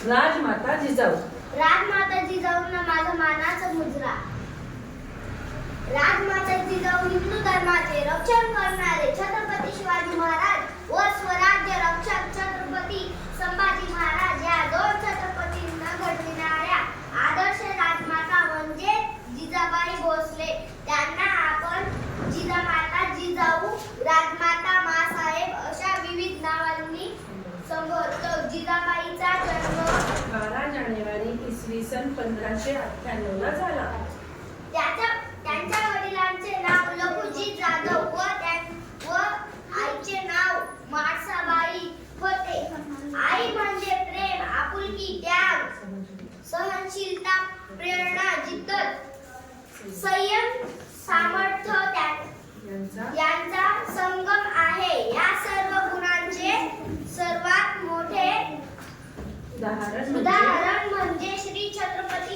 राजमाता जिजाऊ. राजमाता जिजाऊंना माझा मानाचा मुजरा. राजमाता जिजाऊ हिंदू धर्माचे रक्षण करणारे छत्रपती शिवाजी महाराज व स्वराज्य रक्षक छत्रपती संभाजी महाराज या दोन छत्रपतींना घडविणाऱ्या आदर्श राजमाता म्हणजे जिजाबाई भोसले. त्यांना आपण जिजामाता, जिजाऊ, राजमाता, मासाहेब अशा विविध नावांनी संबोधतो. जिजाबाईचा जन्म 12 जानेवारी इसवी सन 1598 ला झाला. त्यांच्या वडिलांचे नाव लखुजी जाधव व आईचे नाव म्हाळसाबाई होते. आई म्हणजे प्रेम, आपुलकी, त्याग, सहनशीलता, प्रेरणा, जिद्दत, संयम, सामर्थ्य यांचा संगम आहे. या सर्व गुणांचे सर्वात मोठे उदाहरण म्हणजे श्री छत्रपती